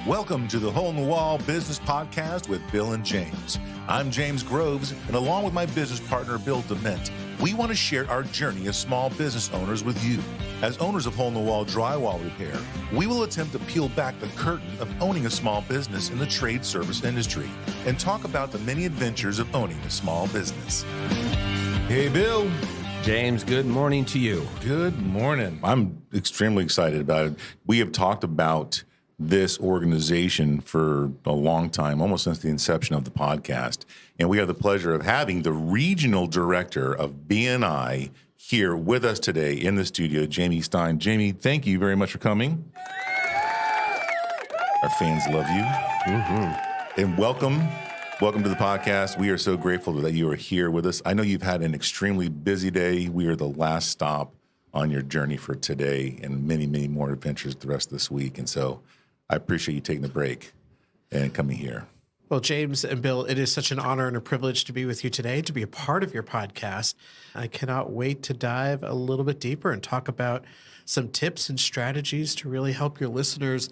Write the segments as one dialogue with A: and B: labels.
A: Welcome to the Hole in the Wall Business Podcast with Bill and James. I'm James Groves, and along with my business partner, Bill Dement, we want to share our journey as small business owners with you. As owners of Hole in the Wall drywall repair, we will attempt to peel back the curtain of owning a small business in the trade service industry and talk about the many adventures of owning a small business. Hey, Bill.
B: James, good morning to you.
A: Good morning. I'm extremely excited about it. We have talked about this organization for a long time, almost since the inception of the podcast. And we have the pleasure of having the regional director of BNI here with us today in the studio, Jamie Stein. Jamie, thank you very much for coming. Our fans love you. Mm-hmm. And welcome to the podcast. We are so grateful that you are here with us. I know you've had an extremely busy day. We are the last stop on your journey for today and many, many more adventures the rest of this week. And so I appreciate you taking the break and coming here.
C: Well, James and Bill, it is such an honor and a privilege to be with you today, to be a part of your podcast. I cannot wait to dive a little bit deeper and talk about some tips and strategies to really help your listeners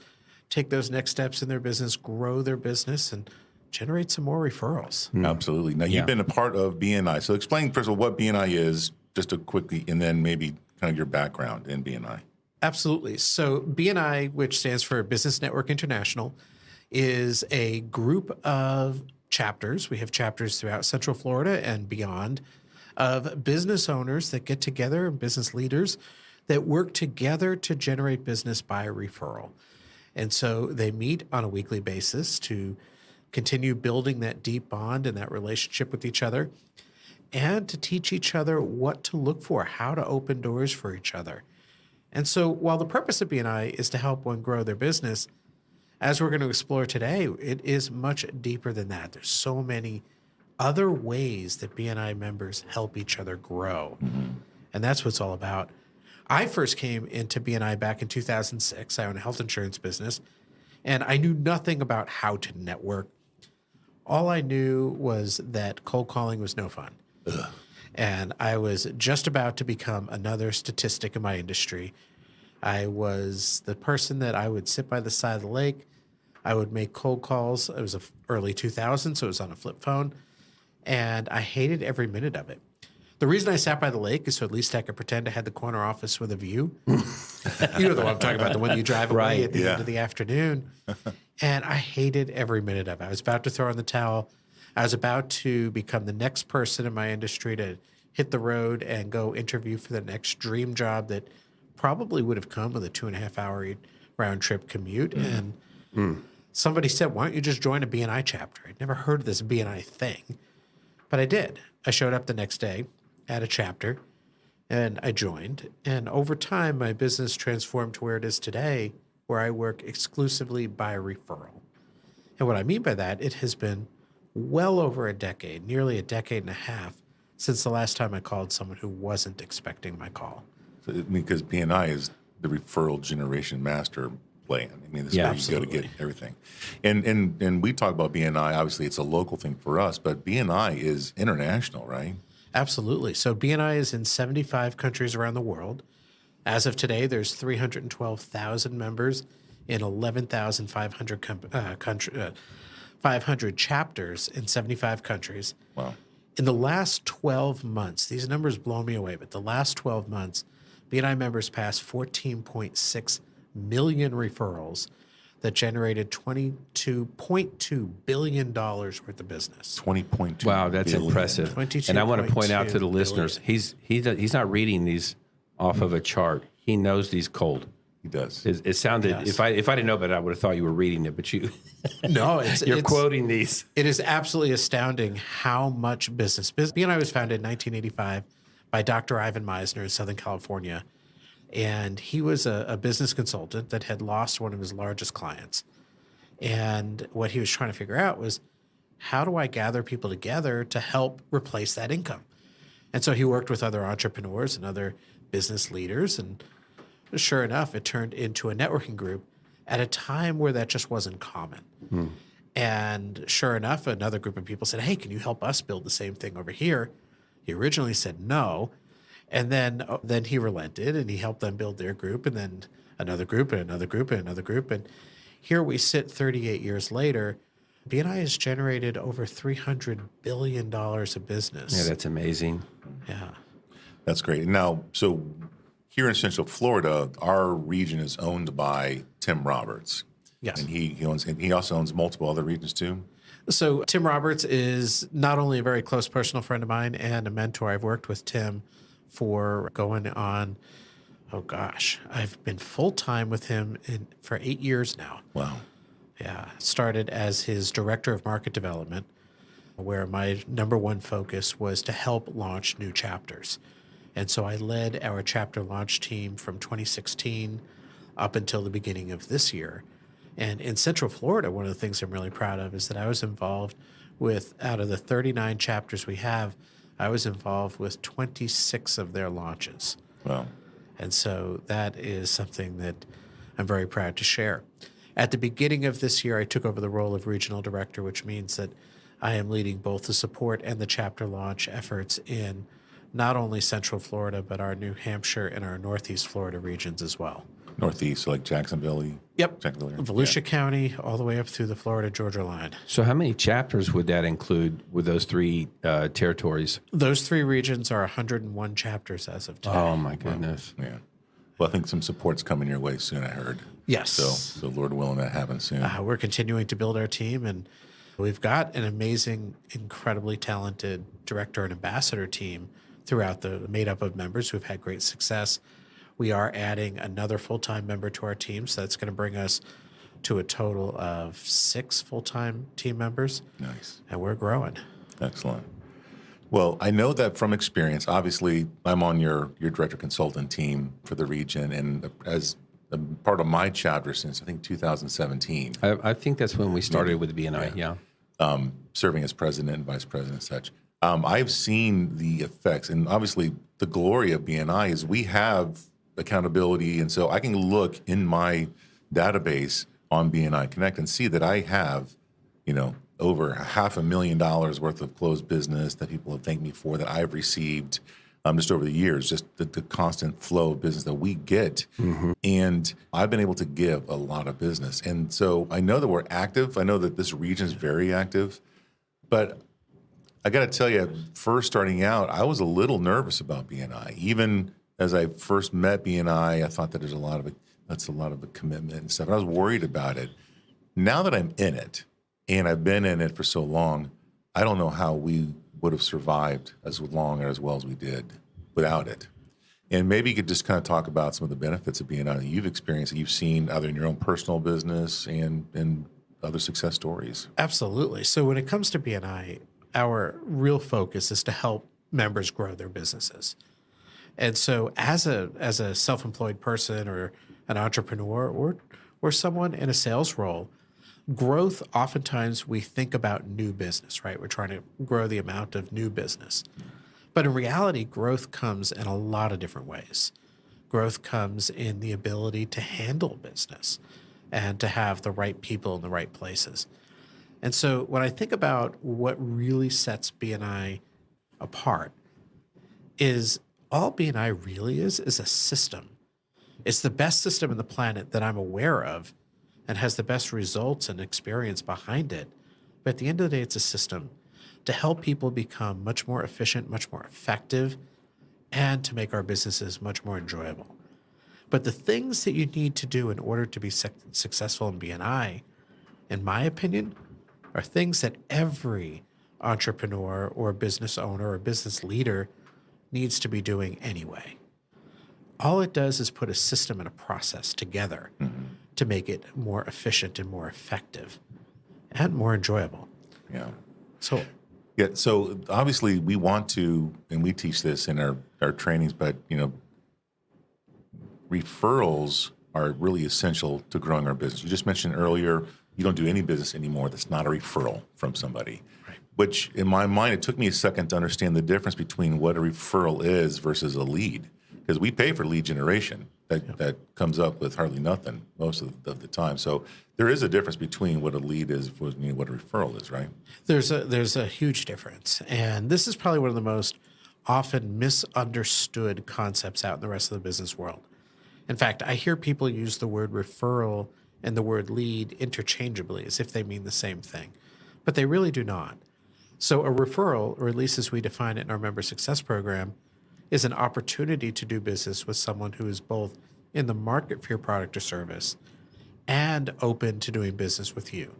C: take those next steps in their business, grow their business, and generate some more referrals.
A: Absolutely. Now, you've been a part of BNI. So explain, first of all, what BNI is, just a quickly, and then maybe kind of your background in BNI.
C: Absolutely. So BNI, which stands for Business Network International, is a group of chapters. We have chapters throughout Central Florida and beyond of business owners that get together and business leaders that work together to generate business by referral. And so they meet on a weekly basis to continue building that deep bond and that relationship with each other and to teach each other what to look for, how to open doors for each other. And so while the purpose of BNI is to help one grow their business, as we're going to explore today, it is much deeper than that. There's so many other ways that BNI members help each other grow. Mm-hmm. And that's what it's all about. I first came into BNI back in 2006. I own a health insurance business, and I knew nothing about how to network. All I knew was that cold calling was no fun. Ugh. And I was just about to become another statistic in my industry. I was the person that I would sit by the side of the lake. I would make cold calls. It was early 2000s, so it was on a flip phone. And I hated every minute of it. The reason I sat by the lake is so at least I could pretend I had the corner office with a view. You know the one I'm talking about, the one you drive away at the end of the afternoon. And I hated every minute of it. I was about to throw in the towel. I was about to become the next person in my industry to hit the road and go interview for the next dream job that probably would have come with a 2.5-hour round trip commute. And somebody said, why don't you just join a BNI chapter? I'd never heard of this BNI thing, but I did. I showed up the next day at a chapter and I joined. And over time, my business transformed to where it is today, where I work exclusively by referral. And what I mean by that, it has been well over a decade, nearly a decade and a half, since the last time I called someone who wasn't expecting my call.
A: So, because BNI is the referral generation master plan. I mean, this is where you go to get everything. And we talk about BNI, obviously it's a local thing for us, but BNI is international, right?
C: Absolutely. So BNI is in 75 countries around the world. As of today, there's 312,000 members in 11,500 500 chapters in 75 countries. Wow. In the last 12 months, these numbers blow me away, but the last 12 months, BNI members passed 14.6 million referrals that generated $22.2 billion worth of business.
A: 20.2
B: Wow, that's
A: billion.
B: impressive. And I want to point out to the listeners, he's not reading these off of a chart. He knows these cold.
A: He does.
B: It sounded, if I didn't know about it, I would have thought you were reading it, but you
C: no,
B: you're quoting these.
C: It is absolutely astounding how much business. BNI was founded in 1985 by Dr. Ivan Meisner in Southern California. And he was a business consultant that had lost one of his largest clients. And what he was trying to figure out was, how do I gather people together to help replace that income? And so he worked with other entrepreneurs and other business leaders, and sure enough, it turned into a networking group at a time where that just wasn't common. And sure enough, another group of people said, hey, can you help us build the same thing over here? He originally said no. And then he relented and he helped them build their group, and then another group and another group and another group. And Here we sit 38 years later. BNI has generated over $300 billion of business.
B: Yeah, that's amazing.
C: Yeah.
A: That's great. Now, so here in Central Florida, our region is owned by Tim Roberts.
C: Yes.
A: And he also owns multiple other regions too.
C: So Tim Roberts is not only a very close personal friend of mine and a mentor. I've worked with Tim for going on, I've been full-time with him for 8 years now.
A: Wow.
C: Yeah. Started as his director of market development, where my number one focus was to help launch new chapters. And so I led our chapter launch team from 2016 up until the beginning of this year. And in Central Florida, one of the things I'm really proud of is that I was involved with, out of the 39 chapters we have, I was involved with 26 of their launches.
A: Wow.
C: And so that is something that I'm very proud to share. At the beginning of this year, I took over the role of regional director, which means that I am leading both the support and the chapter launch efforts in not only Central Florida, but our New Hampshire and our Northeast Florida regions as well.
A: Northeast, so like Jacksonville.
C: Yep.
A: Jacksonville.
C: Volusia County, all the way up through the Florida-Georgia line.
B: So how many chapters would that include with those three territories?
C: Those three regions are 101 chapters as of today.
B: Oh, my goodness.
A: Yeah. Well, I think some support's coming your way soon, I heard.
C: Yes.
A: So Lord willing, that happens soon.
C: We're continuing to build our team, and we've got an amazing, incredibly talented director and ambassador team throughout made up of members who've had great success. We are adding another full-time member to our team, so that's going to bring us to a total of 6 full-time team members.
A: Nice.
C: And we're growing.
A: Excellent. Well, I know that from experience, obviously, I'm on your director consultant team for the region, and as a part of my chapter since, I think, 2017.
B: I think that's when we started with the BNI, yeah.
A: Serving as president and vice president and such. I've seen the effects, and obviously the glory of BNI is we have accountability, and so I can look in my database on BNI Connect and see that I have, over $500,000 worth of closed business that people have thanked me for, that I've received just over the years, just the constant flow of business that we get. Mm-hmm. And I've been able to give a lot of business. And so I know that we're active. I know that this region is very active, but I got to tell you, first starting out, I was a little nervous about BNI. Even as I first met BNI, I thought that that's a lot of a commitment and stuff. And I was worried about it. Now that I'm in it, and I've been in it for so long, I don't know how we would have survived as long or as well as we did without it. And maybe you could just kind of talk about some of the benefits of BNI that you've experienced, that you've seen either in your own personal business and other success stories.
C: Absolutely. So when it comes to BNI, our real focus is to help members grow their businesses. And so as a self-employed person or an entrepreneur or someone in a sales role, growth, oftentimes we think about new business, right? We're trying to grow the amount of new business. But in reality, growth comes in a lot of different ways. Growth comes in the ability to handle business and to have the right people in the right places. And so when I think about what really sets BNI apart, is all BNI really is a system. It's the best system on the planet that I'm aware of and has the best results and experience behind it. But at the end of the day, it's a system to help people become much more efficient, much more effective, and to make our businesses much more enjoyable. But the things that you need to do in order to be successful in BNI, in my opinion, are things that every entrepreneur or business owner or business leader needs to be doing anyway. All it does is put a system and a process together to make it more efficient and more effective and more enjoyable.
A: Yeah.
C: So
A: obviously we want to, and we teach this in our trainings, but referrals are really essential to growing our business. You just mentioned earlier, you don't do any business anymore that's not a referral from somebody.
C: Right.
A: Which in my mind, it took me a second to understand the difference between what a referral is versus a lead. Because we pay for lead generation that comes up with hardly nothing most of the time. So there is a difference between what a lead is and what a referral is, right?
C: there's a huge difference. And this is probably one of the most often misunderstood concepts out in the rest of the business world. In fact, I hear people use the word referral and the word lead interchangeably as if they mean the same thing, but they really do not. So a referral, or at least as we define it in our member success program, is an opportunity to do business with someone who is both in the market for your product or service and open to doing business with you.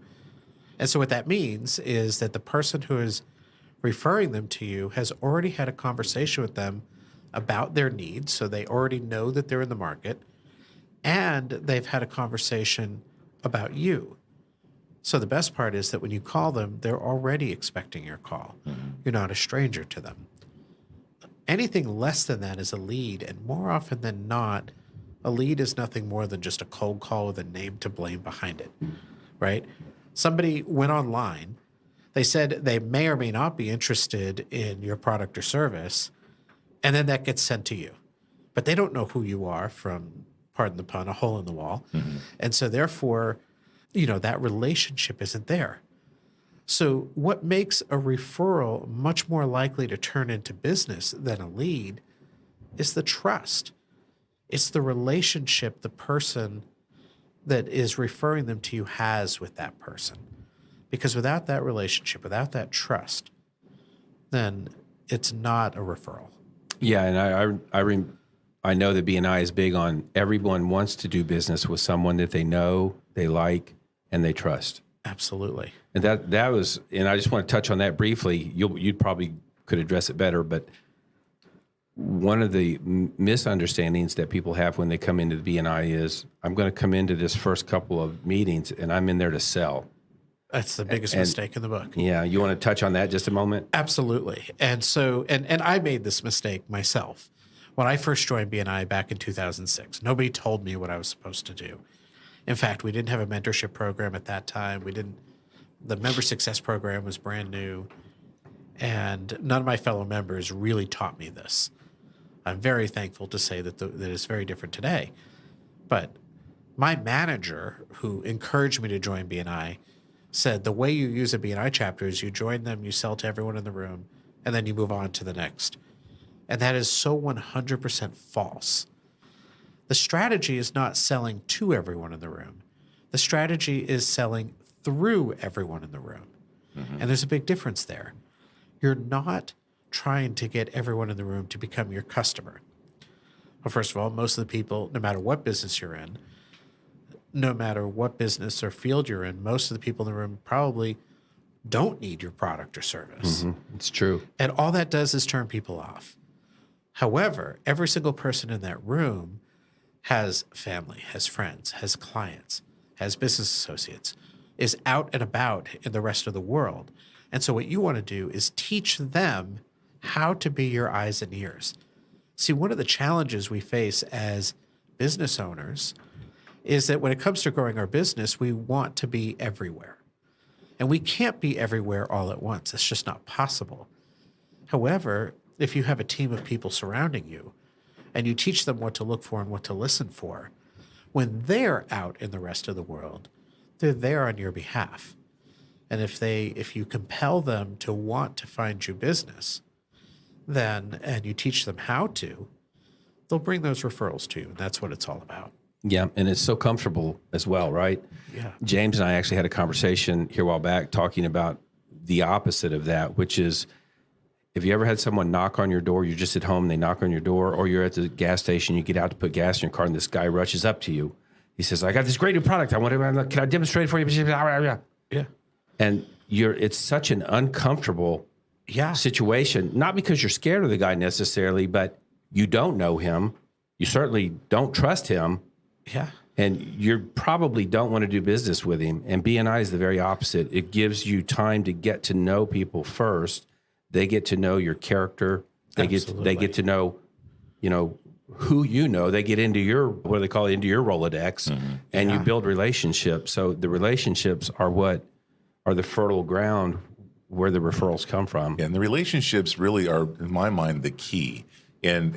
C: And so what that means is that the person who is referring them to you has already had a conversation with them about their needs, so they already know that they're in the market, and they've had a conversation about you. So the best part is that when you call them, they're already expecting your call. You're not a stranger to them. Anything less than that is a lead, and more often than not, a lead is nothing more than just a cold call with a name to blame behind it, right? Somebody went online, they said they may or may not be interested in your product or service, and then that gets sent to you. But they don't know who you are from, pardon the pun, a hole in the wall. And so therefore, that relationship isn't there. So what makes a referral much more likely to turn into business than a lead is the trust. It's the relationship the person that is referring them to you has with that person. Because without that relationship, without that trust, then it's not a referral.
B: Yeah, and I know that BNI is big on everyone wants to do business with someone that they know, they like, and they trust.
C: Absolutely.
B: And that was, and I just want to touch on that briefly. You probably could address it better, but one of the misunderstandings that people have when they come into the BNI is, I'm going to come into this first couple of meetings and I'm in there to sell.
C: That's the biggest mistake in the book.
B: Yeah. You want to touch on that just a moment?
C: Absolutely. And so, and I made this mistake myself. When I first joined BNI back in 2006, nobody told me what I was supposed to do. In fact, we didn't have a mentorship program at that time. The member success program was brand new, and none of my fellow members really taught me this. I'm very thankful to say that it's very different today. But my manager, who encouraged me to join BNI, said the way you use a BNI chapter is you join them, you sell to everyone in the room, and then you move on to the next. And that is so 100% false. The strategy is not selling to everyone in the room. The strategy is selling through everyone in the room. And there's a big difference there. You're not trying to get everyone in the room to become your customer. Well, first of all, most of the people, no matter what business you're in, no matter what business or field you're in, most of the people in the room probably don't need your product or service.
B: It's true.
C: And all that does is turn people off. However, every single person in that room has family, has friends, has clients, has business associates, is out and about in the rest of the world. And so what you want to do is teach them how to be your eyes and ears. See, one of the challenges we face as business owners is that when it comes to growing our business, we want to be everywhere. And we can't be everywhere all at once. It's just not possible. However, if you have a team of people surrounding you and you teach them what to look for and what to listen for, when they're out in the rest of the world, they're there on your behalf. And if you compel them to want to find you business, and you teach them how to, they'll bring those referrals to you. And that's what it's all about.
B: Yeah. And it's so comfortable as well, right?
C: Yeah.
B: James and I actually had a conversation here a while back talking about the opposite of that, which is, if you ever had someone knock on your door, you're just at home, they knock on your door, or you're at the gas station, you get out to put gas in your car, and this guy rushes up to you. He says, I got this great new product. Can I demonstrate it for you?
C: Yeah.
B: And it's such an uncomfortable situation, not because you're scared of the guy necessarily, but you don't know him. You certainly don't trust him.
C: Yeah.
B: And you probably don't want to do business with him. And BNI is the very opposite. It gives you time to get to know people first. They get to know your character. They get to know, who you know. They get into your, what do they call it, into your Rolodex, and you build relationships. So the relationships are what are the fertile ground where the referrals come from.
A: And the relationships really are, in my mind, the key. And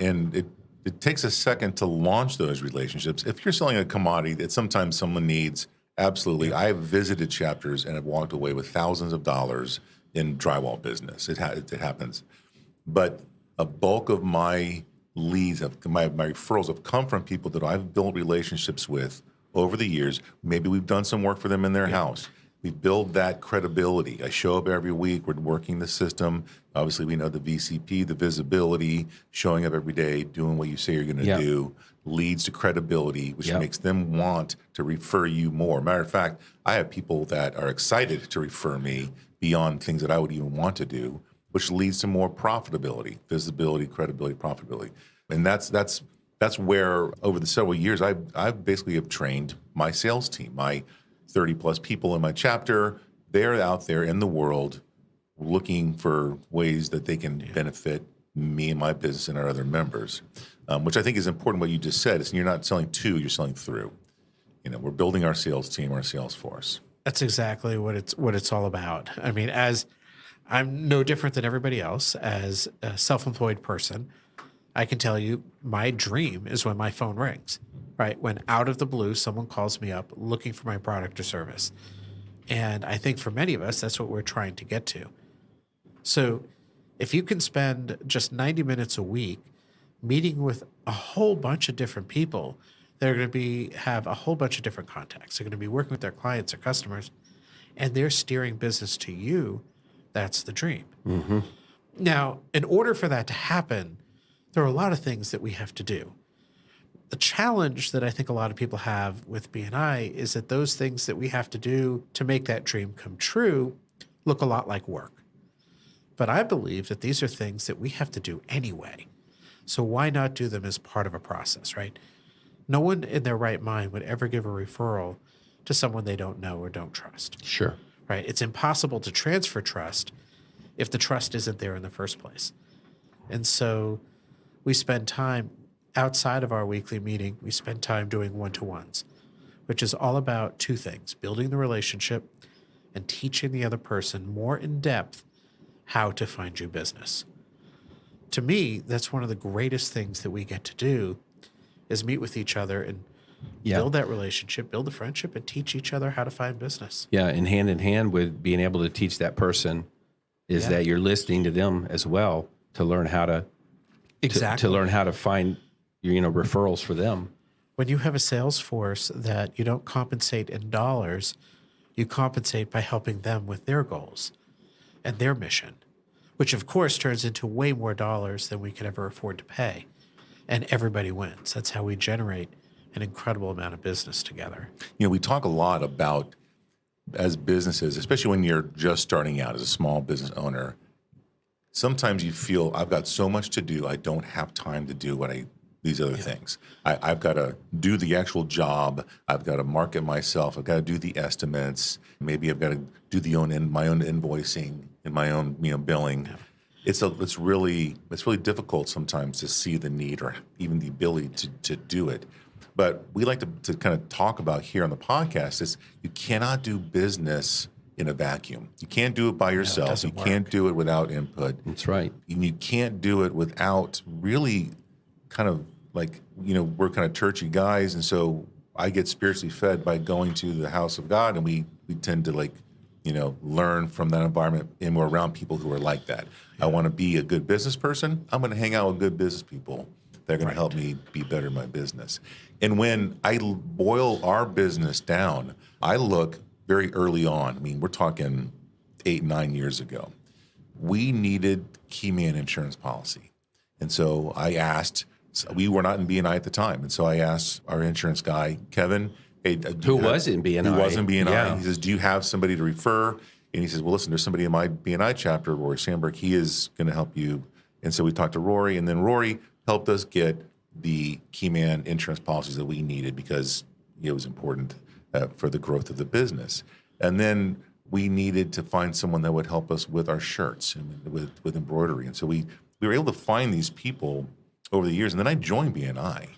A: it takes a second to launch those relationships. If you're selling a commodity that sometimes someone needs, absolutely. I have visited chapters and have walked away with thousands of dollars in drywall business. It happens. But a bulk of my leads, my referrals have come from people that I've built relationships with over the years. Maybe we've done some work for them in their house. We build that credibility. I show up every week. We're working the system. Obviously, we know the VCP, the visibility, showing up every day, doing what you say you're going to do, leads to credibility, which makes them want to refer you more. Matter of fact, I have people that are excited to refer me beyond things that I would even want to do, which leads to more profitability, visibility, credibility, profitability. And that's where over the several years, I've basically have trained my sales team, my 30 plus people in my chapter. They're out there in the world looking for ways that they can benefit me and my business and our other members, which I think is important. What you just said is you're not selling to, you're selling through. We're building our sales team, our sales force.
C: That's exactly what it's all about. I mean, as I'm no different than everybody else, as a self-employed person, I can tell you my dream is when my phone rings, right? When out of the blue, someone calls me up looking for my product or service. And I think for many of us, that's what we're trying to get to. So if you can spend just 90 minutes a week meeting with a whole bunch of different people, they're going to have a whole bunch of different contacts. They're going to be working with their clients or customers, and they're steering business to you. That's the dream.
B: Mm-hmm.
C: Now, in order for that to happen, there are a lot of things that we have to do. The challenge that I think a lot of people have with BNI is that those things that we have to do to make that dream come true look a lot like work. But I believe that these are things that we have to do anyway. So why not do them as part of a process, right? No one in their right mind would ever give a referral to someone they don't know or don't trust.
B: Sure.
C: Right? It's impossible to transfer trust if the trust isn't there in the first place. And so we spend time outside of our weekly meeting. We spend time doing one-to-ones, which is all about two things: building the relationship and teaching the other person more in depth how to find you business. To me, that's one of the greatest things that we get to do is meet with each other and build that relationship, build the friendship, and teach each other how to find business.
B: Yeah, and hand in hand with being able to teach that person is that you're listening to them as well to learn how to to learn how to find referrals for them.
C: When you have a sales force that you don't compensate in dollars, you compensate by helping them with their goals and their mission, which of course turns into way more dollars than we could ever afford to pay. And everybody wins. That's how we generate an incredible amount of business together.
A: We talk a lot about, as businesses, especially when you're just starting out as a small business owner, sometimes you feel I've got so much to do, I don't have time to do these other things. I've got to do the actual job. I've got to market myself. I've got to do the estimates. Maybe I've got to do my own invoicing and my own billing. Yeah. It's really difficult sometimes to see the need or even the ability to do it. But we like to kind of talk about here on the podcast is you cannot do business in a vacuum. You can't do it by yourself. You can't do it without input.
B: That's right.
A: And you can't do it without really kind of we're kind of churchy guys. And so I get spiritually fed by going to the house of God, and we tend to learn from that environment, and we're around people who are like that. I want to be a good business person. I'm going to hang out with good business people. They're going to help me be better in my business. And when I boil our business down, I look very early on. I mean, we're talking 8-9 years ago. We needed key man insurance policy. And so I asked, we were not in BNI at the time. And so I asked our insurance guy, Kevin, hey,
B: who was in BNI?
A: Who was in BNI?
B: Yeah.
A: He says, do you have somebody to refer? And he says, well, listen, there's somebody in my BNI chapter, Rory Sandberg. He is going to help you. And so we talked to Rory, and then Rory helped us get the key man insurance policies that we needed because it was important for the growth of the business. And then we needed to find someone that would help us with our shirts and with embroidery. And so we were able to find these people over the years. And then I joined BNI.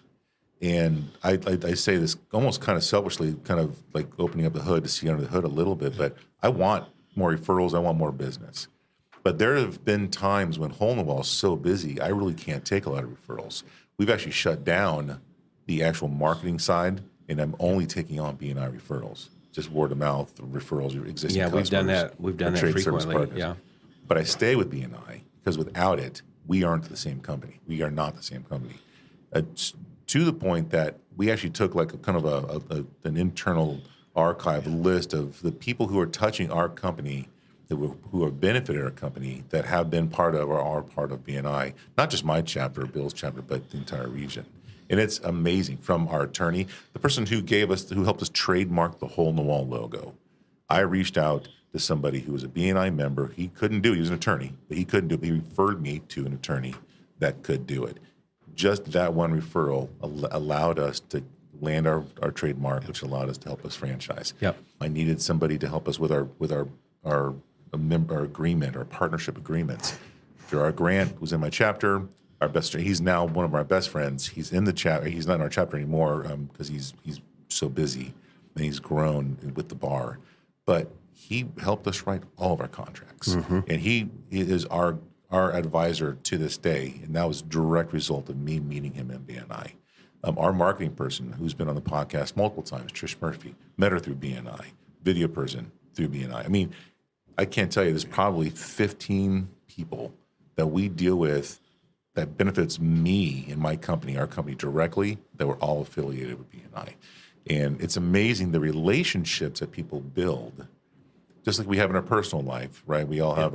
A: And I say this almost kind of selfishly, kind of like opening up the hood to see under the hood a little bit, but I want more referrals. I want more business. But there have been times when Hole in the Wall is so busy, I really can't take a lot of referrals. We've actually shut down the actual marketing side, and I'm only taking on BNI referrals, just word of mouth referrals, existing customers.
B: We've done that. We've done that frequently. Yeah.
A: But I stay with BNI because without it, we aren't the same company. We are not the same company. to the point that we actually took like a kind of an internal archive list of the people who are touching our company, who have benefited our company, that have been part of or are part of BNI, not just my chapter, Bill's chapter, but the entire region. And it's amazing. From our attorney, the person who helped us trademark the hole in the wall logo. I reached out to somebody who was a BNI member. He couldn't do it. He was an attorney, but he couldn't do it. He referred me to an attorney that could do it. Just that one referral allowed us to land our trademark, which allowed us to help us franchise.
B: Yep.
A: I needed somebody to help us with our member agreement, our partnership agreements. Gerard Grant, who's in my chapter, he's now one of our best friends. He's in the chapter. He's not in our chapter anymore because he's so busy and he's grown with the bar. But he helped us write all of our contracts, and he is our advisor to this day. And that was a direct result of me meeting him in BNI. Our marketing person, who's been on the podcast multiple times, Trish Murphy, met her through BNI. Video person through BNI. I mean, I can't tell you, there's probably 15 people that we deal with that benefits me and my company, our company directly, that we're all affiliated with BNI. And it's amazing the relationships that people build, just like we have in our personal life, right? We all have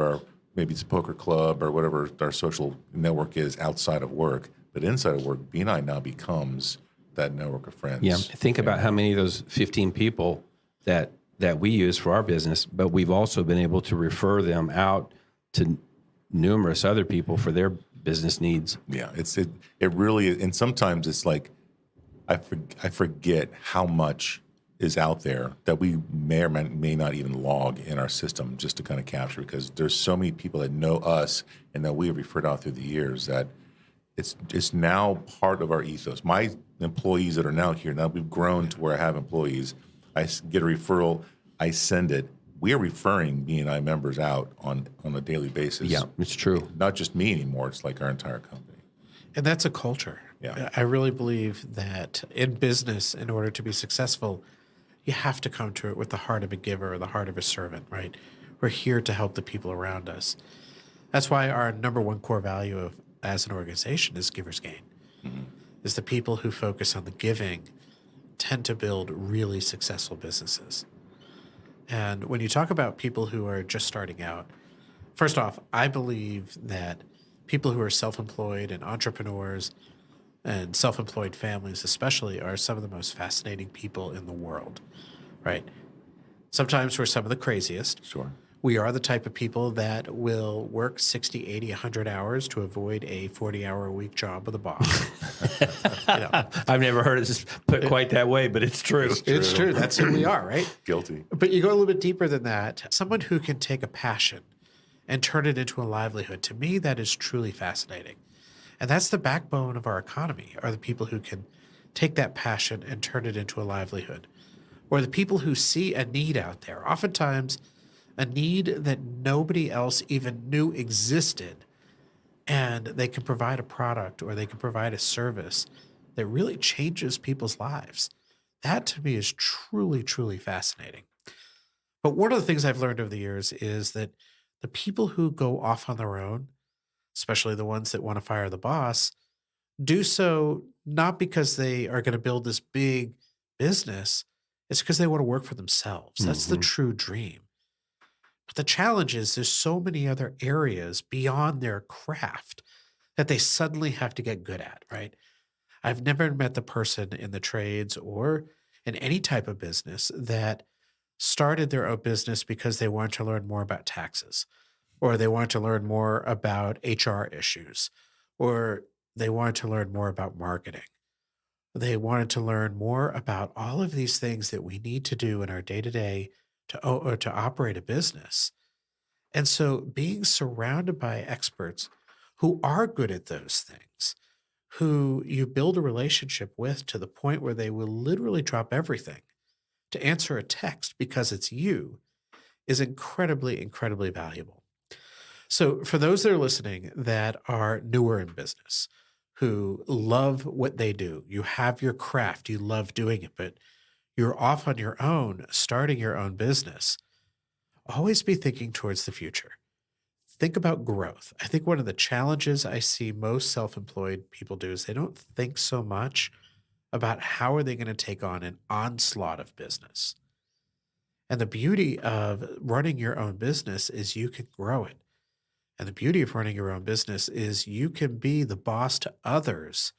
A: maybe it's a poker club or whatever our social network is outside of work. But inside of work, BNI now becomes that network of friends.
B: Yeah, think about how many of those 15 people that we use for our business, but we've also been able to refer them out to numerous other people for their business needs.
A: Yeah, it really is. And sometimes it's like I forget how much is out there that we may or may not even log in our system just to kind of capture, because there's so many people that know us and that we have referred out through the years that it's now part of our ethos. My employees that are now here, now we've grown to where I have employees, I get a referral, I send it. We are referring BNI members out on a daily basis.
B: Yeah, it's true.
A: Not just me anymore. It's like our entire company.
C: And that's a culture.
A: Yeah.
C: I really believe that in business, in order to be successful, you have to come to it with the heart of a giver or the heart of a servant, right? We're here to help the people around us. That's why our number one core value as an organization is givers gain. Is the people who focus on the giving tend to build really successful businesses. And when you talk about people who are just starting out, first off, I believe that people who are self-employed and entrepreneurs and self-employed families especially are some of the most fascinating people in the world, right? Sometimes we're some of the craziest.
A: Sure.
C: We are the type of people that will work 60, 80, 100 hours to avoid a 40-hour-a-week job with a boss.
B: I've never heard it put quite that way, but it's true.
C: It's true. That's who we are, right?
A: Guilty.
C: But you go a little bit deeper than that. Someone who can take a passion and turn it into a livelihood, to me, that is truly fascinating. And that's the backbone of our economy, are the people who can take that passion and turn it into a livelihood, or the people who see a need out there, oftentimes a need that nobody else even knew existed, and they can provide a product or they can provide a service that really changes people's lives. That to me is truly, truly fascinating. But one of the things I've learned over the years is that the people who go off on their own, especially the ones that want to fire the boss, do so not because they are going to build this big business. It's because they want to work for themselves. That's the true dream. But the challenge is there's so many other areas beyond their craft that they suddenly have to get good at, right? I've never met the person in the trades or in any type of business that started their own business because they wanted to learn more about taxes, or they wanted to learn more about HR issues, or they wanted to learn more about marketing. They wanted to learn more about all of these things that we need to do in our day-to-day to operate a business. And so being surrounded by experts who are good at those things, who you build a relationship with to the point where they will literally drop everything to answer a text because it's you, is incredibly, incredibly valuable. So for those that are listening that are newer in business, who love what they do, you have your craft, you love doing it, but you're off on your own, starting your own business, always be thinking towards the future. Think about growth. I think one of the challenges I see most self-employed people do is they don't think so much about how are they going to take on an onslaught of business. And the beauty of running your own business is you can grow it. And the beauty of running your own business is you can be the boss to others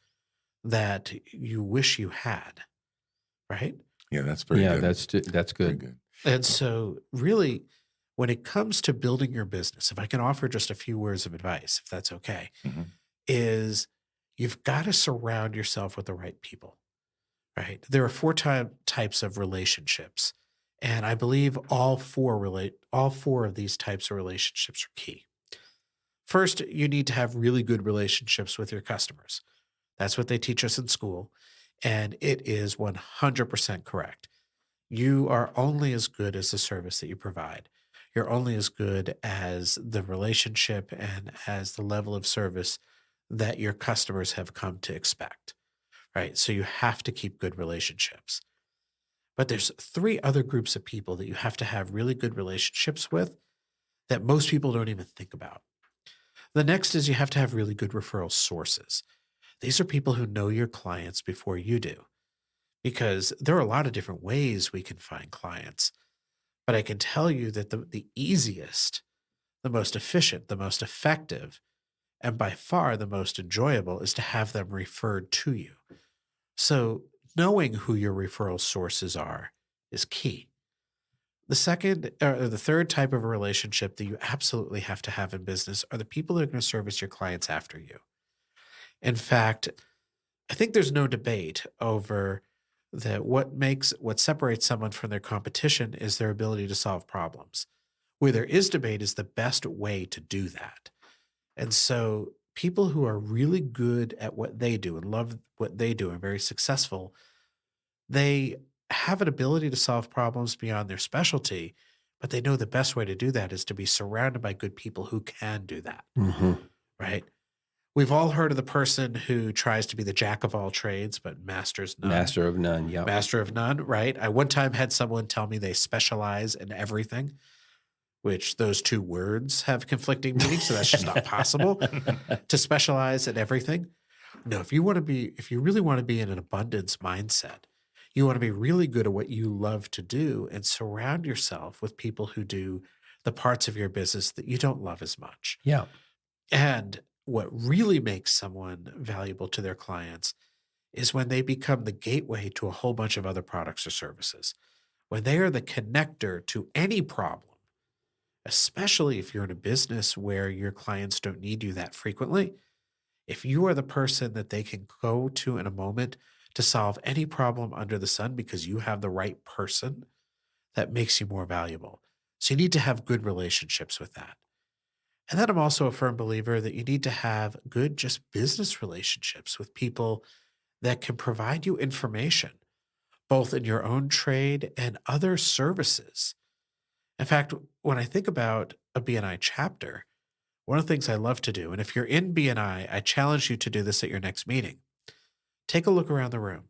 C: that you wish you had, right?
A: Yeah, that's very
B: Yeah,
A: good.
B: that's
A: Very
B: good.
A: good.
C: And so, really, when it comes to building your business, if I can offer just a few words of advice, if that's okay,
A: hmm
C: is you've got to surround yourself with the right people, right? There are types of relationships, and I believe all four of these types of relationships are key. First, you need to have really good relationships with your customers. That's what they teach us in school, and it is 100% correct. You are only as good as the service that you provide. You're only as good as the relationship and as the level of service that your customers have come to expect, right? So you have to keep good relationships. But there's three other groups of people that you have to have really good relationships with that most people don't even think about. The next is you have to have really good referral sources. These are people who know your clients before you do, because there are a lot of different ways we can find clients. But I can tell you that the easiest, the most efficient, the most effective, and by far the most enjoyable is to have them referred to you. So knowing who your referral sources are is key. The second or the third type of a relationship that you absolutely have to have in business are the people that are going to service your clients after you. In fact, I think there's no debate over that what separates someone from their competition is their ability to solve problems. Where there is debate is the best way to do that. And so people who are really good at what they do and love what they do and very successful, they have an ability to solve problems beyond their specialty, but they know the best way to do that is to be surrounded by good people who can do that,
B: hmm
C: right? We've all heard of the person who tries to be the jack of all trades, but masters none.
B: Master of none. Yep.
C: Master of none, right? I one time had someone tell me they specialize in everything, which those two words have conflicting meanings. So that's just not possible to specialize in everything. No, if you really want to be in an abundance mindset, you want to be really good at what you love to do and surround yourself with people who do the parts of your business that you don't love as much.
B: Yeah.
C: And what really makes someone valuable to their clients is when they become the gateway to a whole bunch of other products or services. When they are the connector to any problem, especially if you're in a business where your clients don't need you that frequently, if you are the person that they can go to in a moment to solve any problem under the sun because you have the right person, that makes you more valuable. So you need to have good relationships with that. And then I'm also a firm believer that you need to have good just business relationships with people that can provide you information, both in your own trade and other services. In fact, when I think about a BNI chapter, one of the things I love to do, and if you're in BNI, I challenge you to do this at your next meeting. Take a look around the room.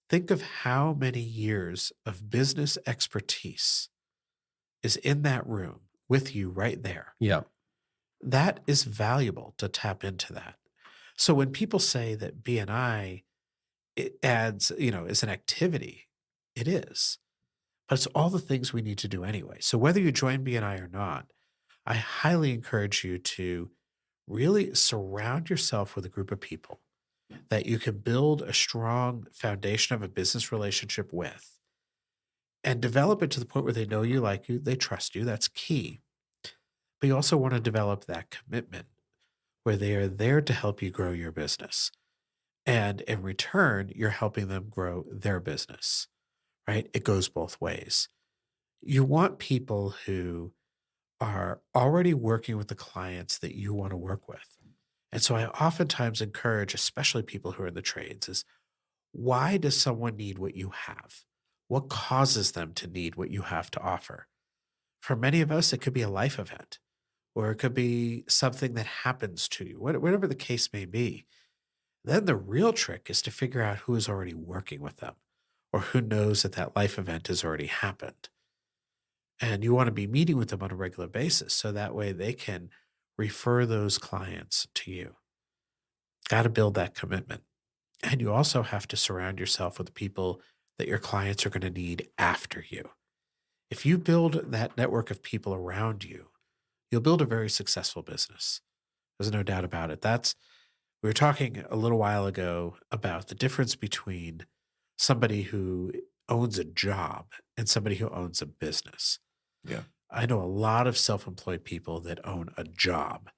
C: Think of how many years of business expertise is in that room with you right there.
B: Yeah.
C: That is valuable to tap into that. So when people say that BNI it adds, is an activity, it is. But it's all the things we need to do anyway. So whether you join BNI or not, I highly encourage you to really surround yourself with a group of people that you can build a strong foundation of a business relationship with and develop it to the point where they know you, like you, they trust you. That's key. But you also want to develop that commitment where they are there to help you grow your business. And in return, you're helping them grow their business, right? It goes both ways. You want people who are already working with the clients that you want to work with. And so I oftentimes encourage, especially people who are in the trades, is why does someone need what you have? What causes them to need what you have to offer? For many of us, it could be a life event, or it could be something that happens to you, whatever the case may be. Then the real trick is to figure out who is already working with them or who knows that that life event has already happened. And you want to be meeting with them on a regular basis so that way they can refer those clients to you. Got to build that commitment. And you also have to surround yourself with the people that your clients are going to need after you. If you build that network of people around you, you'll build a very successful business. There's no doubt about it. We were talking a little while ago about the difference between somebody who owns a job and somebody who owns a business.
A: Yeah.
C: I know a lot of self-employed people that own a job,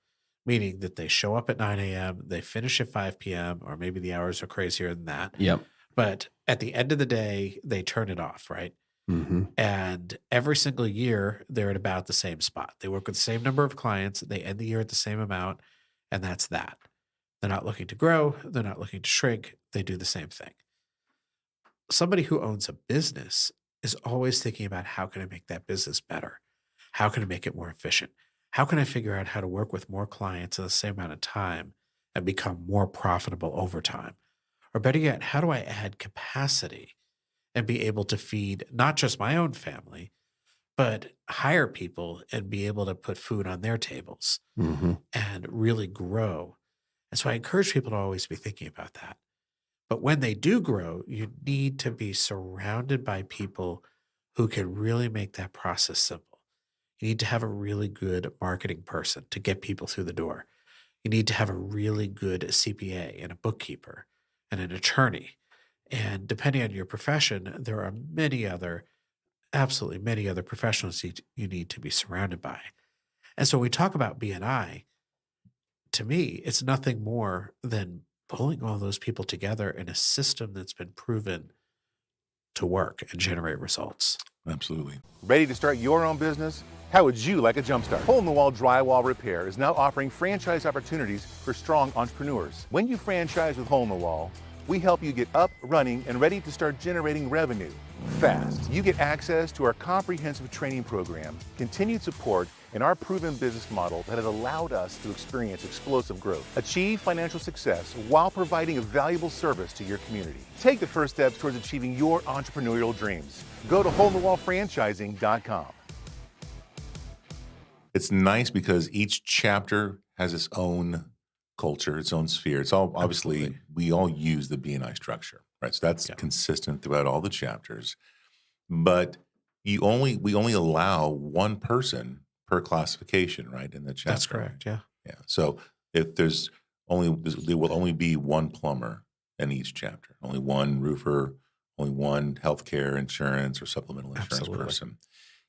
C: meaning that they show up at 9 a.m., they finish at 5 p.m., or maybe the hours are crazier than that.
B: Yep.
C: But at the end of the day, they turn it off, right?
B: Mm-hmm.
C: And every single year, they're at about the same spot. They work with the same number of clients. They end the year at the same amount, and that's that. They're not looking to grow. They're not looking to shrink. They do the same thing. Somebody who owns a business is always thinking about, how can I make that business better? How can I make it more efficient? How can I figure out how to work with more clients in the same amount of time and become more profitable over time? Or better yet, how do I add capacity and be able to feed not just my own family, but hire people and be able to put food on their tables
B: Mm-hmm.
C: and really grow? And so I encourage people to always be thinking about that. But when they do grow, you need to be surrounded by people who can really make that process simple. You need to have a really good marketing person to get people through the door. You need to have a really good CPA and a bookkeeper and an attorney. And depending on your profession, there are absolutely many other professionals you need to be surrounded by. And so when we talk about BNI, to me, it's nothing more than pulling all those people together in a system that's been proven to work and generate results.
A: Absolutely. Ready to start your own business? How would you like a jumpstart? Hole-in-the-Wall Drywall Repair is now offering franchise opportunities for strong entrepreneurs. When you franchise with Hole-in-the-Wall, we help you get up, running, and ready to start generating revenue fast. You get access to our comprehensive training program, continued support, and our proven business model that has allowed us to experience explosive growth. Achieve financial success while providing a valuable service to your community. Take the first steps towards achieving your entrepreneurial dreams. Go to holeinthewallfranchising.com. It's nice because each chapter has its own culture, its own sphere. It's all obviously,
C: Absolutely.
A: we all use the BNI structure, right? So that's consistent throughout all the chapters. But we only allow one person per classification, right? In the chapter.
C: That's correct. Yeah.
A: Yeah. So if there will only be one plumber in each chapter, only one roofer, only one healthcare insurance or supplemental insurance
C: Absolutely.
A: person.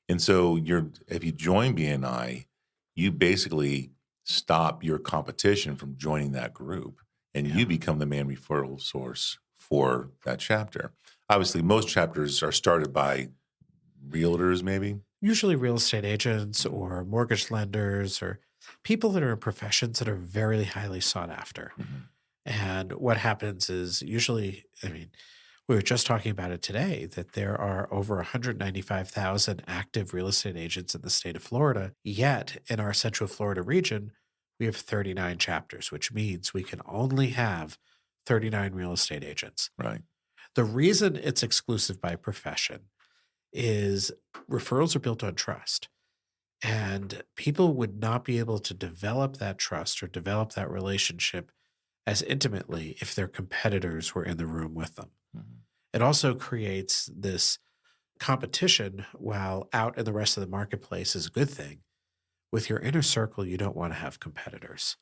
A: And so if you join BNI, you basically stop your competition from joining that group, and you become the main referral source for that chapter. Obviously, most chapters are started by realtors, maybe.
C: Usually real estate agents or mortgage lenders or people that are in professions that are very highly sought after.
A: Mm-hmm.
C: And what happens is usually, we were just talking about it today, that there are over 195,000 active real estate agents in the state of Florida. Yet in our Central Florida region, we have 39 chapters, which means we can only have 39 real estate agents.
A: Right.
C: The reason it's exclusive by profession is referrals are built on trust. And people would not be able to develop that trust or develop that relationship as intimately if their competitors were in the room with them.
A: Mm-hmm.
C: It also creates this competition, while out in the rest of the marketplace is a good thing. With your inner circle, you don't want to have competitors.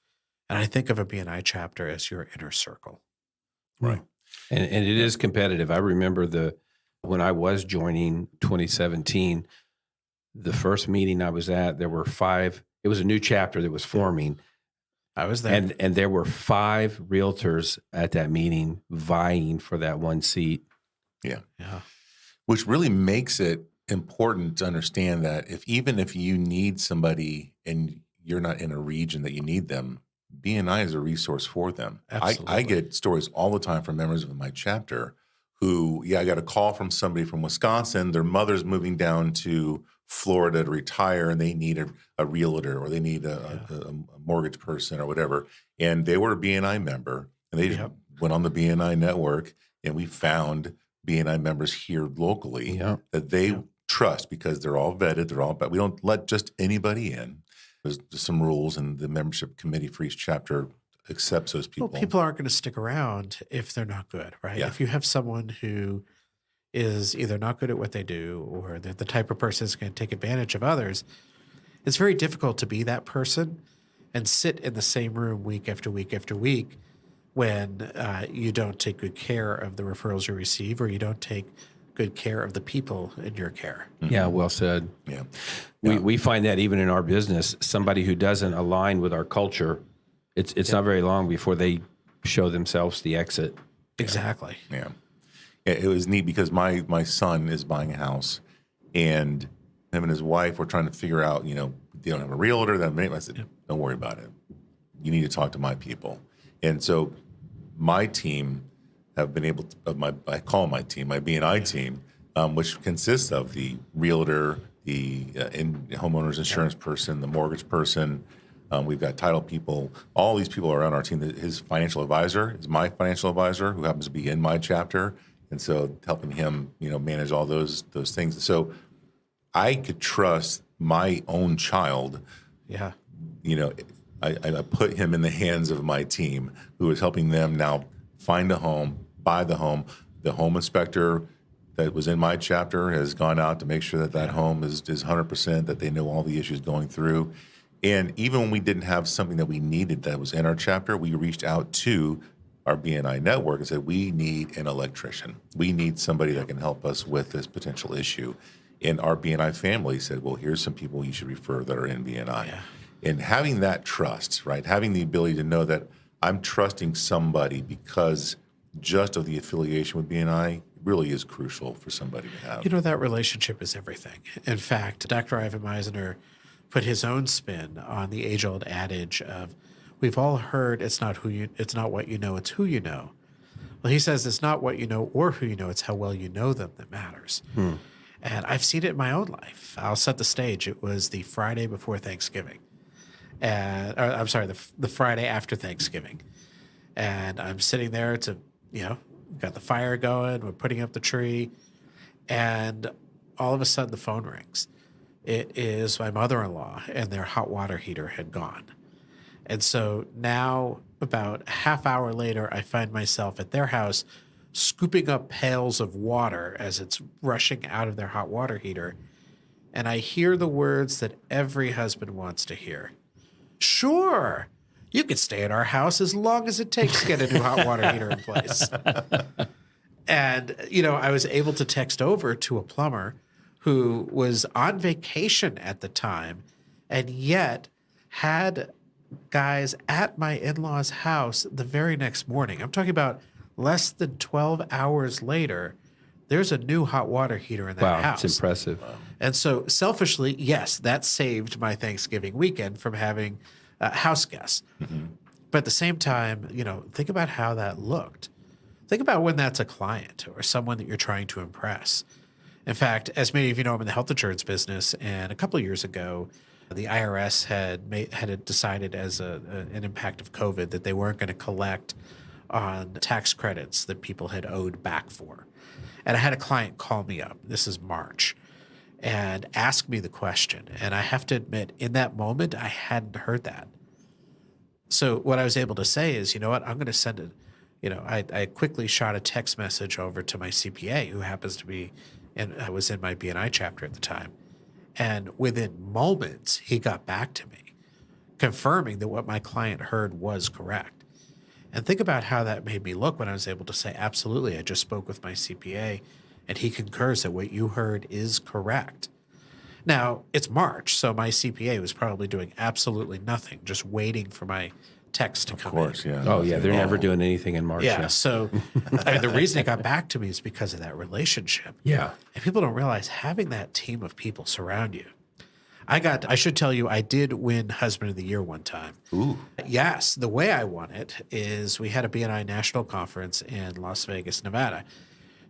C: And I think of a BNI chapter as your inner circle.
A: Right.
B: And it is competitive. I remember when I was joining 2017, the first meeting I was at, there were 5. It was a new chapter that was forming.
C: I was there.
B: And there were 5 realtors at that meeting vying for that one seat.
A: Yeah.
C: Yeah.
A: Which really makes it important to understand that even if you need somebody and you're not in a region that you need them, BNI is a resource for them.
C: Absolutely.
A: I get stories all the time from members of my chapter who, I got a call from somebody from Wisconsin. Their mother's moving down to Florida to retire, and they need a realtor, or they need a mortgage person or whatever. And they were a BNI member, and they went on the BNI network, and we found BNI members here locally that they trust, because they're all vetted. But we don't let just anybody in. There's some rules, and the membership committee for each chapter accepts those people.
C: Well, people aren't going to stick around if they're not good, right?
A: Yeah.
C: If you have someone who is either not good at what they do or they're the type of person that's going to take advantage of others, it's very difficult to be that person and sit in the same room week after week after week when you don't take good care of the referrals you receive or you don't take good care of the people in your care.
B: Yeah, well said.
A: Yeah.
B: We find that even in our business, somebody who doesn't align with our culture, it's not very long before they show themselves the exit.
C: Exactly.
A: Yeah. It was neat because my son is buying a house, and him and his wife were trying to figure out, they don't have a realtor. I said, don't worry about it. You need to talk to my people. And so my team have been able to, I call my team, my BNI team, which consists of the realtor, the homeowner's insurance person, the mortgage person. We've got title people. All these people are on our team. His financial advisor is my financial advisor, who happens to be in my chapter. And so helping him, manage all those things. So I could trust my own child.
C: Yeah.
A: I put him in the hands of my team, who is helping them now find a home, buy the home. The home inspector that was in my chapter has gone out to make sure that home is 100%, that they know all the issues going through. And even when we didn't have something that we needed that was in our chapter, we reached out to our BNI network and said, we need an electrician. We need somebody that can help us with this potential issue. And our BNI family said, well, here's some people you should refer that are in BNI.
C: Yeah.
A: And having that trust, right? Having the ability to know that I'm trusting somebody because just of the affiliation with BNI really is crucial for somebody to have.
C: That relationship is everything. In fact, Dr. Ivan Meisner put his own spin on the age-old adage of, we've all heard it's not what you know, it's who you know. Well, he says it's not what you know or who you know, it's how well you know them that matters. And I've seen it in my own life. I'll set the stage. It was the Friday before Thanksgiving. The Friday after Thanksgiving. And I'm sitting there got the fire going, we're putting up the tree, and all of a sudden the phone rings. It is my mother-in-law, and their hot water heater had gone. And so now, about a half hour later, I find myself at their house scooping up pails of water as it's rushing out of their hot water heater. And I hear the words that every husband wants to hear. Sure, you could stay at our house as long as it takes to get a new hot water heater in place. And, I was able to text over to a plumber who was on vacation at the time and yet had guys at my in-laws' house the very next morning. I'm talking about less than 12 hours later, there's a new hot water heater in that house.
B: It's impressive.
C: And so selfishly, yes, that saved my Thanksgiving weekend from having house guests. Mm-hmm. But at the same time, think about how that looked. Think about when that's a client or someone that you're trying to impress. In fact, as many of you know, I'm in the health insurance business, and a couple of years ago, the IRS had decided as an impact of COVID that they weren't going to collect on tax credits that people had owed back for. And I had a client call me up, this is March, and ask me the question. And I have to admit, in that moment, I hadn't heard that. So what I was able to say is, you know what, I'm going to send it. I quickly shot a text message over to my CPA, who happens to be, and I was in my BNI chapter at the time. And within moments, he got back to me, confirming that what my client heard was correct. And think about how that made me look when I was able to say, absolutely, I just spoke with my CPA, and he concurs that what you heard is correct. Now, it's March, so my CPA was probably doing absolutely nothing, just waiting for my text to come in.
A: Of course, yeah.
B: Oh, yeah, they're never doing anything in March.
C: Yeah, so the reason it got back to me is because of that relationship.
B: Yeah.
C: And people don't realize having that team of people surround you. I should tell you, I did win Husband of the Year one time.
A: Ooh.
C: Yes, the way I won it is we had a BNI national conference in Las Vegas, Nevada.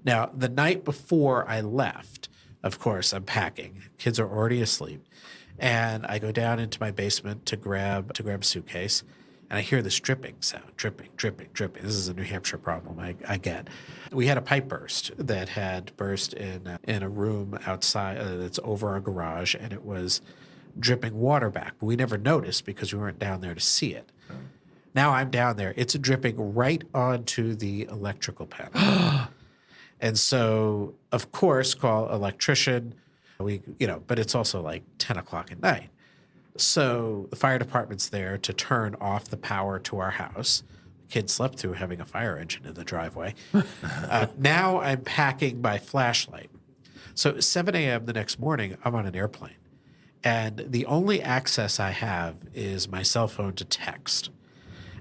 C: Now, the night before I left, of course, I'm packing. Kids are already asleep. And I go down into my basement to grab a suitcase. And I hear this dripping sound, dripping. This is a New Hampshire problem I get. We had a pipe burst that had burst in a room outside that's over our garage, and it was dripping water back. But we never noticed because we weren't down there to see it. Now I'm down there. It's dripping right onto the electrical panel. And so, of course, call electrician. But it's also like 10 o'clock at night. So the fire department's there to turn off the power to our house. Kids slept through having a fire engine in the driveway. Now I'm packing my flashlight. So 7 a.m. the next morning, I'm on an airplane. And the only access I have is my cell phone to text.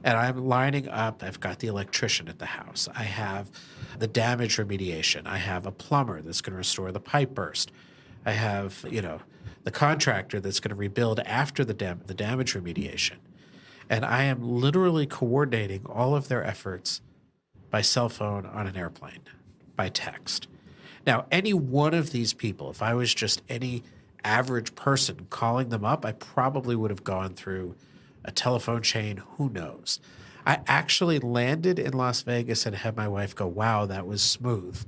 C: And I'm lining up. I've got the electrician at the house. I have the damage remediation. I have a plumber that's going to restore the pipe burst. I have, the contractor that's going to rebuild after the damage remediation. And I am literally coordinating all of their efforts by cell phone on an airplane, by text. Now, any one of these people, if I was just any average person calling them up, I probably would have gone through a telephone chain, who knows. I actually landed in Las Vegas and had my wife go, wow, that was smooth,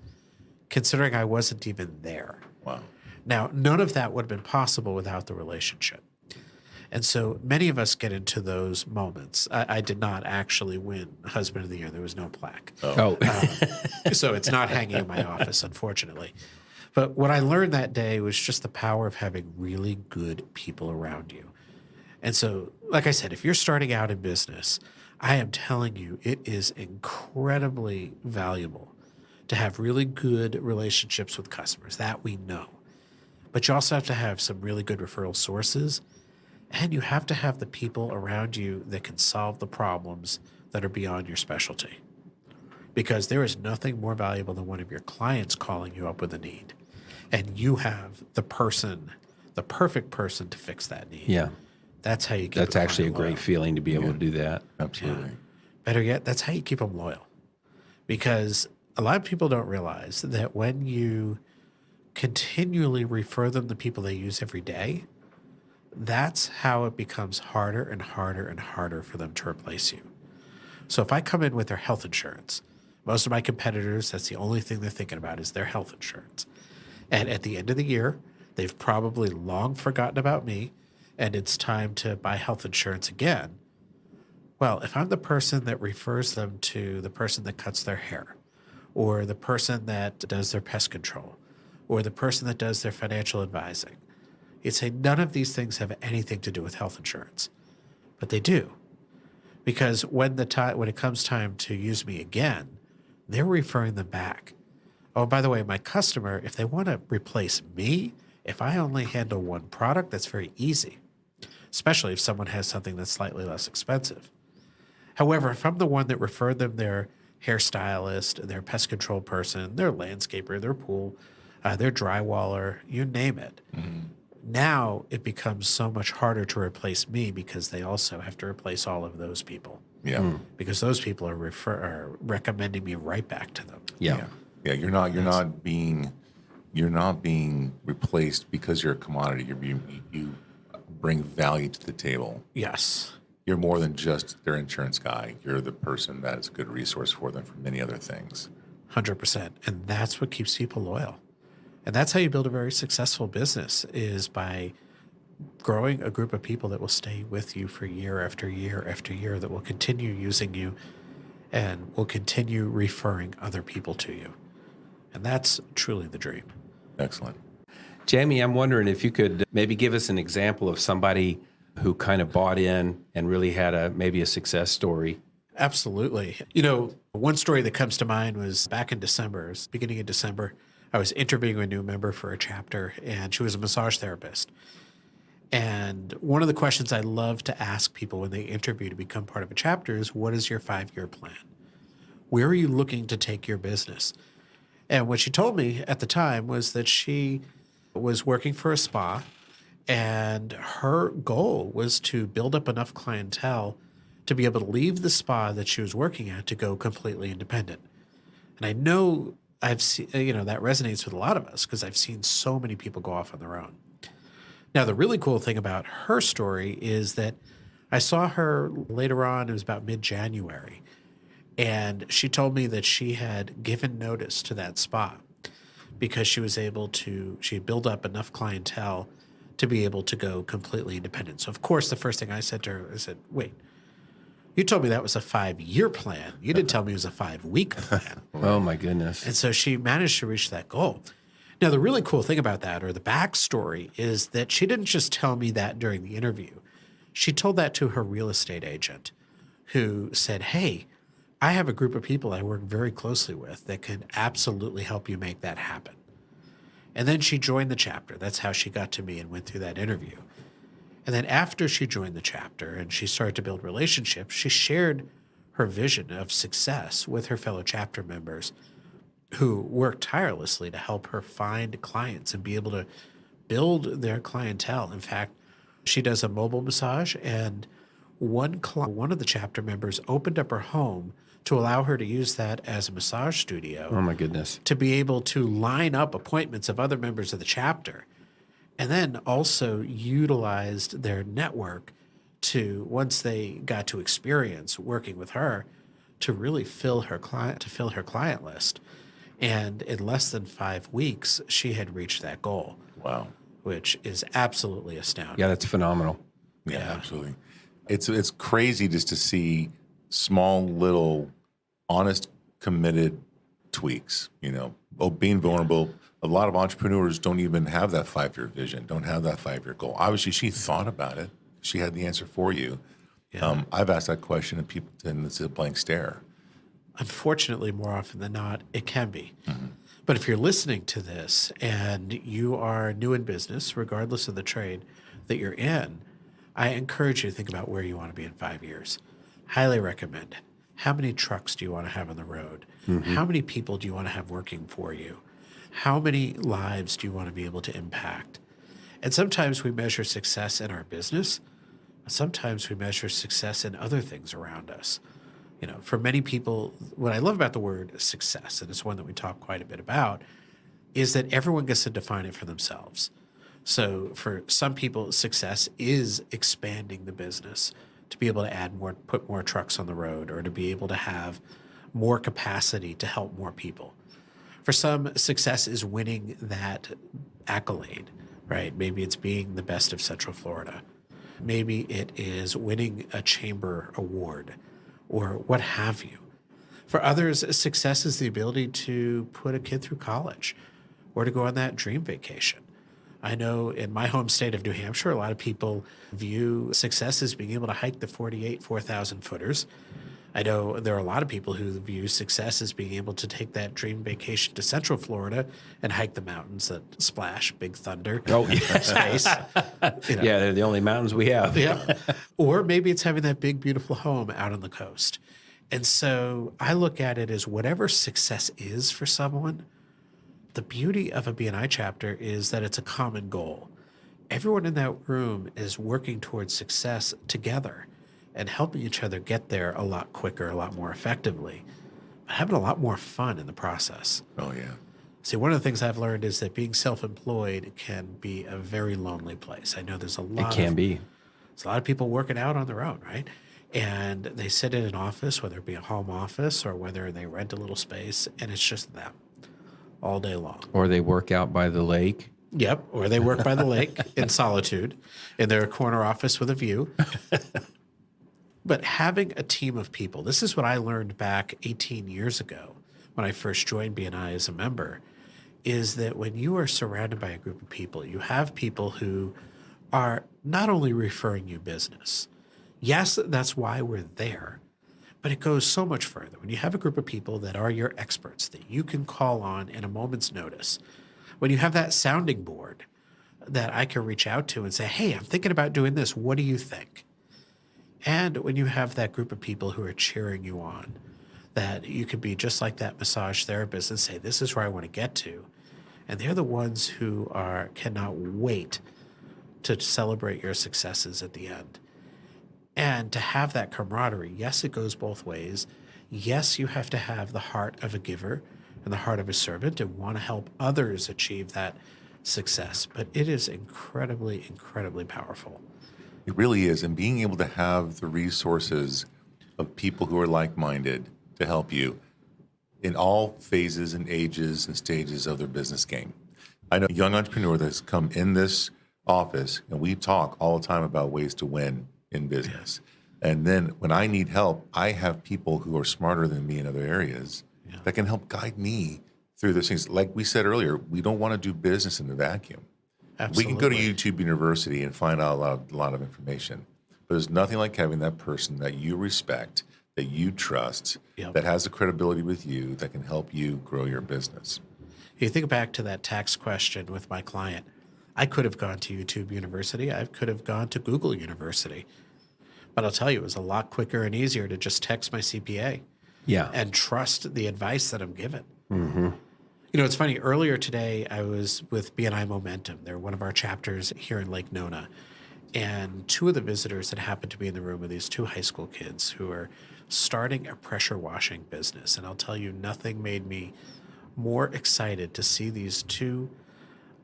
C: considering I wasn't even there.
A: Wow.
C: Now, none of that would have been possible without the relationship. And so many of us get into those moments. I did not actually win Husband of the Year. There was no plaque.
B: Oh.
C: So it's not hanging in my office, unfortunately. But what I learned that day was just the power of having really good people around you. And so, like I said, if you're starting out in business, I am telling you, it is incredibly valuable to have really good relationships with customers. That we know. But you also have to have some really good referral sources. And you have to have the people around you that can solve the problems that are beyond your specialty. Because there is nothing more valuable than one of your clients calling you up with a need. And you have the perfect person to fix that need.
B: Yeah.
C: That's how you keep
B: That's
C: them
B: actually a
C: loyal.
B: great feeling to be able to do that.
A: Absolutely.
C: Better yet, that's how you keep them loyal. Because a lot of people don't realize that when you continually refer them to people they use every day, that's how it becomes harder and harder and harder for them to replace you. So if I come in with their health insurance, most of my competitors, that's the only thing they're thinking about is their health insurance. And at the end of the year, they've probably long forgotten about me, and it's time to buy health insurance again. Well, if I'm the person that refers them to the person that cuts their hair, or the person that does their pest control, or the person that does their financial advising, you'd say none of these things have anything to do with health insurance. But they do. Because when it comes time to use me again, they're referring them back. Oh, by the way, my customer, if they want to replace me, if I only handle one product, that's very easy, especially if someone has something that's slightly less expensive. However, if I'm the one that referred them their hairstylist, their pest control person, their landscaper, their pool, their drywaller, you name it, now it becomes so much harder to replace me because they also have to replace all of those people.
A: Yeah.
C: Because those people are recommending me right back to them.
B: Yeah.
A: Yeah. You're not being replaced because you're a commodity. You bring value to the table.
C: Yes.
A: You're more than just their insurance guy. You're the person that is a good resource for them for many other things.
C: 100%. And that's what keeps people loyal. And that's how you build a very successful business, is by growing a group of people that will stay with you for year after year after year, that will continue using you and will continue referring other people to you. And that's truly the dream.
A: Excellent.
B: Jamie, I'm wondering if you could maybe give us an example of somebody who kind of bought in and really had maybe a success story.
C: Absolutely. One story that comes to mind was back in December, beginning of December. I was interviewing a new member for a chapter, and she was a massage therapist. And one of the questions I love to ask people when they interview to become part of a chapter is, what is your 5-year plan? Where are you looking to take your business? And what she told me at the time was that she was working for a spa, and her goal was to build up enough clientele to be able to leave the spa that she was working at to go completely independent. And I know I've seen, that resonates with a lot of us because I've seen so many people go off on their own. Now, the really cool thing about her story is that I saw her later on, it was about mid-January, and she told me that she had given notice to that spa because she had built up enough clientele to be able to go completely independent. So, of course, the first thing I said to her, I said, wait, You told me that was a 5-year plan. You didn't tell me it was a 5-week plan.
B: Oh, my goodness.
C: And so she managed to reach that goal. Now, the really cool thing about that, or the backstory, is that she didn't just tell me that during the interview. She told that to her real estate agent, who said, hey, I have a group of people I work very closely with that can absolutely help you make that happen. And then she joined the chapter. That's how she got to me and went through that interview. And then after she joined the chapter and she started to build relationships, she shared her vision of success with her fellow chapter members who worked tirelessly to help her find clients and be able to build their clientele. In fact, she does a mobile massage, and one of the chapter members opened up her home to allow her to use that as a massage studio.
B: Oh, my goodness.
C: To be able to line up appointments of other members of the chapter, and then also utilized their network to, once they got to experience working with her, to really fill her client list. And in less than 5 weeks, she had reached that goal.
A: Wow.
C: Which is absolutely astounding.
B: Yeah, that's phenomenal.
A: Yeah, absolutely. It's crazy just to see small, little, honest, committed tweaks, being vulnerable. A lot of entrepreneurs don't even have that 5-year vision, don't have that 5-year goal. Obviously, she thought about it. She had the answer for you. Yeah. I've asked that question and people tend to blank stare.
C: Unfortunately, more often than not, it can be. Mm-hmm. But if you're listening to this and you are new in business, regardless of the trade that you're in, I encourage you to think about where you want to be in 5 years. Highly recommend it. How many trucks do you want to have on the road? Mm-hmm. How many people do you want to have working for you? How many lives do you want to be able to impact? And sometimes we measure success in our business. Sometimes we measure success in other things around us. For many people, what I love about the word success, and it's one that we talk quite a bit about, is that everyone gets to define it for themselves. So for some people, success is expanding the business to be able to put more trucks on the road, or to be able to have more capacity to help more people. For some, success is winning that accolade, right? Maybe it's being the best of Central Florida. Maybe it is winning a chamber award, or what have you. For others, success is the ability to put a kid through college or to go on that dream vacation. I know in my home state of New Hampshire, a lot of people view success as being able to hike the 4,000 footers. I know there are a lot of people who view success as being able to take that dream vacation to Central Florida and hike the mountains that splash Big Thunder.
B: Oh, yeah.
C: Space.
B: Yeah, they're the only mountains we have.
C: Yeah. Or maybe it's having that big, beautiful home out on the coast. And so I look at it as whatever success is for someone, the beauty of a BNI chapter is that it's a common goal. Everyone in that room is working towards success together and helping each other get there a lot quicker, a lot more effectively, but having a lot more fun in the process.
A: Oh, yeah.
C: See, one of the things I've learned is that being self-employed can be a very lonely place. I know there's a lot of people working out on their own, right? And they sit in an office, whether it be a home office or whether they rent a little space, and it's just them all day long.
B: Or they work out by the lake.
C: Yep, or they work by the lake in solitude in their corner office with a view. But having a team of people, this is what I learned back 18 years ago when I first joined BNI as a member, is that when you are surrounded by a group of people, you have people who are not only referring you business. Yes, that's why we're there, but it goes so much further. When you have a group of people that are your experts that you can call on in a moment's notice, when you have that sounding board that I can reach out to and say, hey, I'm thinking about doing this. What do you think? And when you have that group of people who are cheering you on, that you could be just like that massage therapist and say, this is where I want to get to. And they're the ones who cannot wait to celebrate your successes at the end. And to have that camaraderie, yes, it goes both ways. Yes, you have to have the heart of a giver and the heart of a servant and want to help others achieve that success. But it is incredibly, incredibly powerful.
A: It really is. And being able to have the resources of people who are like-minded to help you in all phases and ages and stages of their business game. I know a young entrepreneur that's come in this office, and we talk all the time about ways to win in business. And then when I need help, I have people who are smarter than me in other areas that can help guide me through those things. Like we said earlier, we don't want to do business in a vacuum.
C: Absolutely.
A: We can go to YouTube University and find out a lot of information. But there's nothing like having that person that you respect, that you trust, that has the credibility with you, that can help you grow your business.
C: You think back to that tax question with my client. I could have gone to YouTube University. I could have gone to Google University. But I'll tell you, it was a lot quicker and easier to just text my CPA and trust the advice that I'm given.
B: Mm-hmm.
C: You know, it's funny. Earlier today, I was with BNI Momentum. They're one of our chapters here in Lake Nona. And two of the visitors that happened to be in the room were these two high school kids who are starting a pressure washing business. And I'll tell you, nothing made me more excited to see these two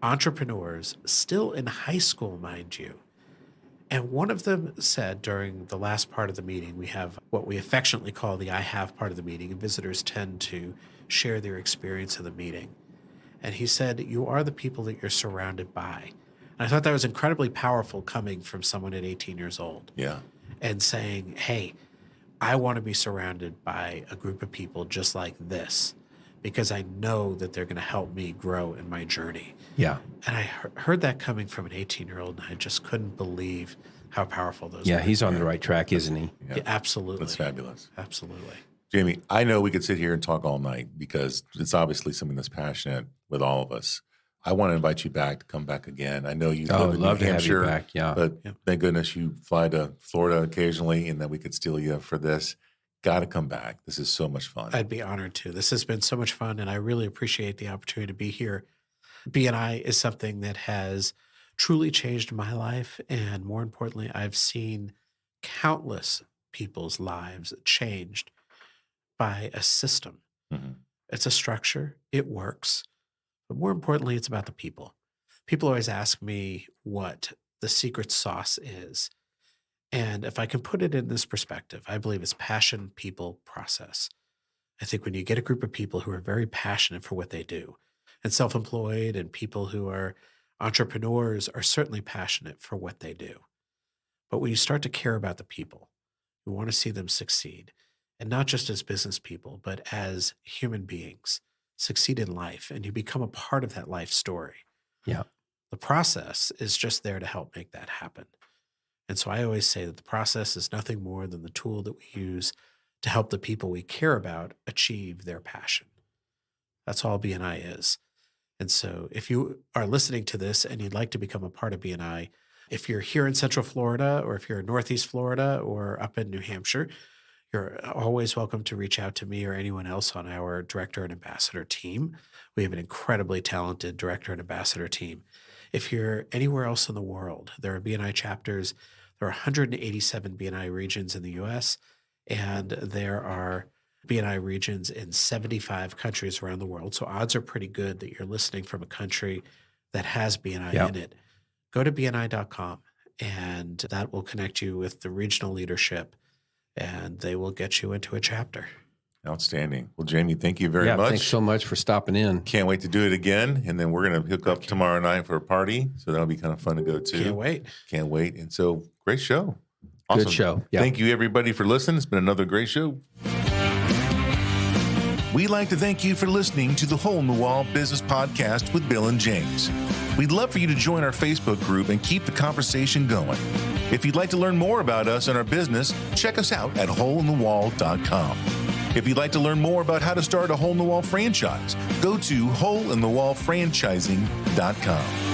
C: entrepreneurs still in high school, mind you. And one of them said during the last part of the meeting, we have what we affectionately call the I have part of the meeting, and visitors tend to share their experience of the meeting. And he said, you are the people that you're surrounded by. And I thought that was incredibly powerful coming from someone at 18 years old.
A: Yeah.
C: And saying, hey, I want to be surrounded by a group of people just like this, because I know that they're going to help me grow in my journey.
B: Yeah.
C: And I heard that coming from an 18-year-old, and I just couldn't believe how powerful those were.
B: Yeah, he's on the right track, isn't he?
C: Yeah, absolutely.
A: That's fabulous.
C: Absolutely.
A: Jamie, I know we could sit here and talk all night because it's obviously something that's passionate with all of us. I want to invite you back to come back again. I know you live in New Hampshire,
B: have you back,
A: but thank goodness you fly to Florida occasionally and that we could steal you for this. Got to come back. This is so much fun.
C: I'd be honored to. This has been so much fun, and I really appreciate the opportunity to be here. BNI is something that has truly changed my life, and more importantly, I've seen countless people's lives changed by a system.
A: Mm-hmm.
C: It's a structure. It works. But more importantly, it's about the people. People always ask me what the secret sauce is. And if I can put it in this perspective, I believe it's passion, people, process. I think when you get a group of people who are very passionate for what they do, and self-employed and people who are entrepreneurs are certainly passionate for what they do. But when you start to care about the people, you want to see them succeed, and not just as business people, but as human beings, succeed in life, and you become a part of that life story.
B: Yeah.
C: The process is just there to help make that happen. And so I always say that the process is nothing more than the tool that we use to help the people we care about achieve their passion. That's all BNI is. And so if you are listening to this and you'd like to become a part of BNI, if you're here in Central Florida, or if you're in Northeast Florida or up in New Hampshire, you're always welcome to reach out to me or anyone else on our director and ambassador team. We have an incredibly talented director and ambassador team. If you're anywhere else in the world, there are BNI chapters. There are 187 BNI regions in the U.S., and there are BNI regions in 75 countries around the world. So odds are pretty good that you're listening from a country that has BNI in it. Go to BNI.com, and that will connect you with the regional leadership, and they will get you into a chapter.
A: Outstanding. Well, Jamie, thank you very much.
B: Thanks so much for stopping in.
A: Can't wait to do it again. And then we're going to hook up tomorrow night for a party. So that'll be kind of fun to go to.
C: Can't wait.
A: Can't wait. And so great show. Awesome.
B: Good show. Yeah.
A: Thank you, everybody, for listening. It's been another great show. We'd like to thank you for listening to the Hole in the Wall Business Podcast with Bill and James. We'd love for you to join our Facebook group and keep the conversation going. If you'd like to learn more about us and our business, check us out at holeinthewall.com. If you'd like to learn more about how to start a Hole in the Wall franchise, go to holeinthewallfranchising.com.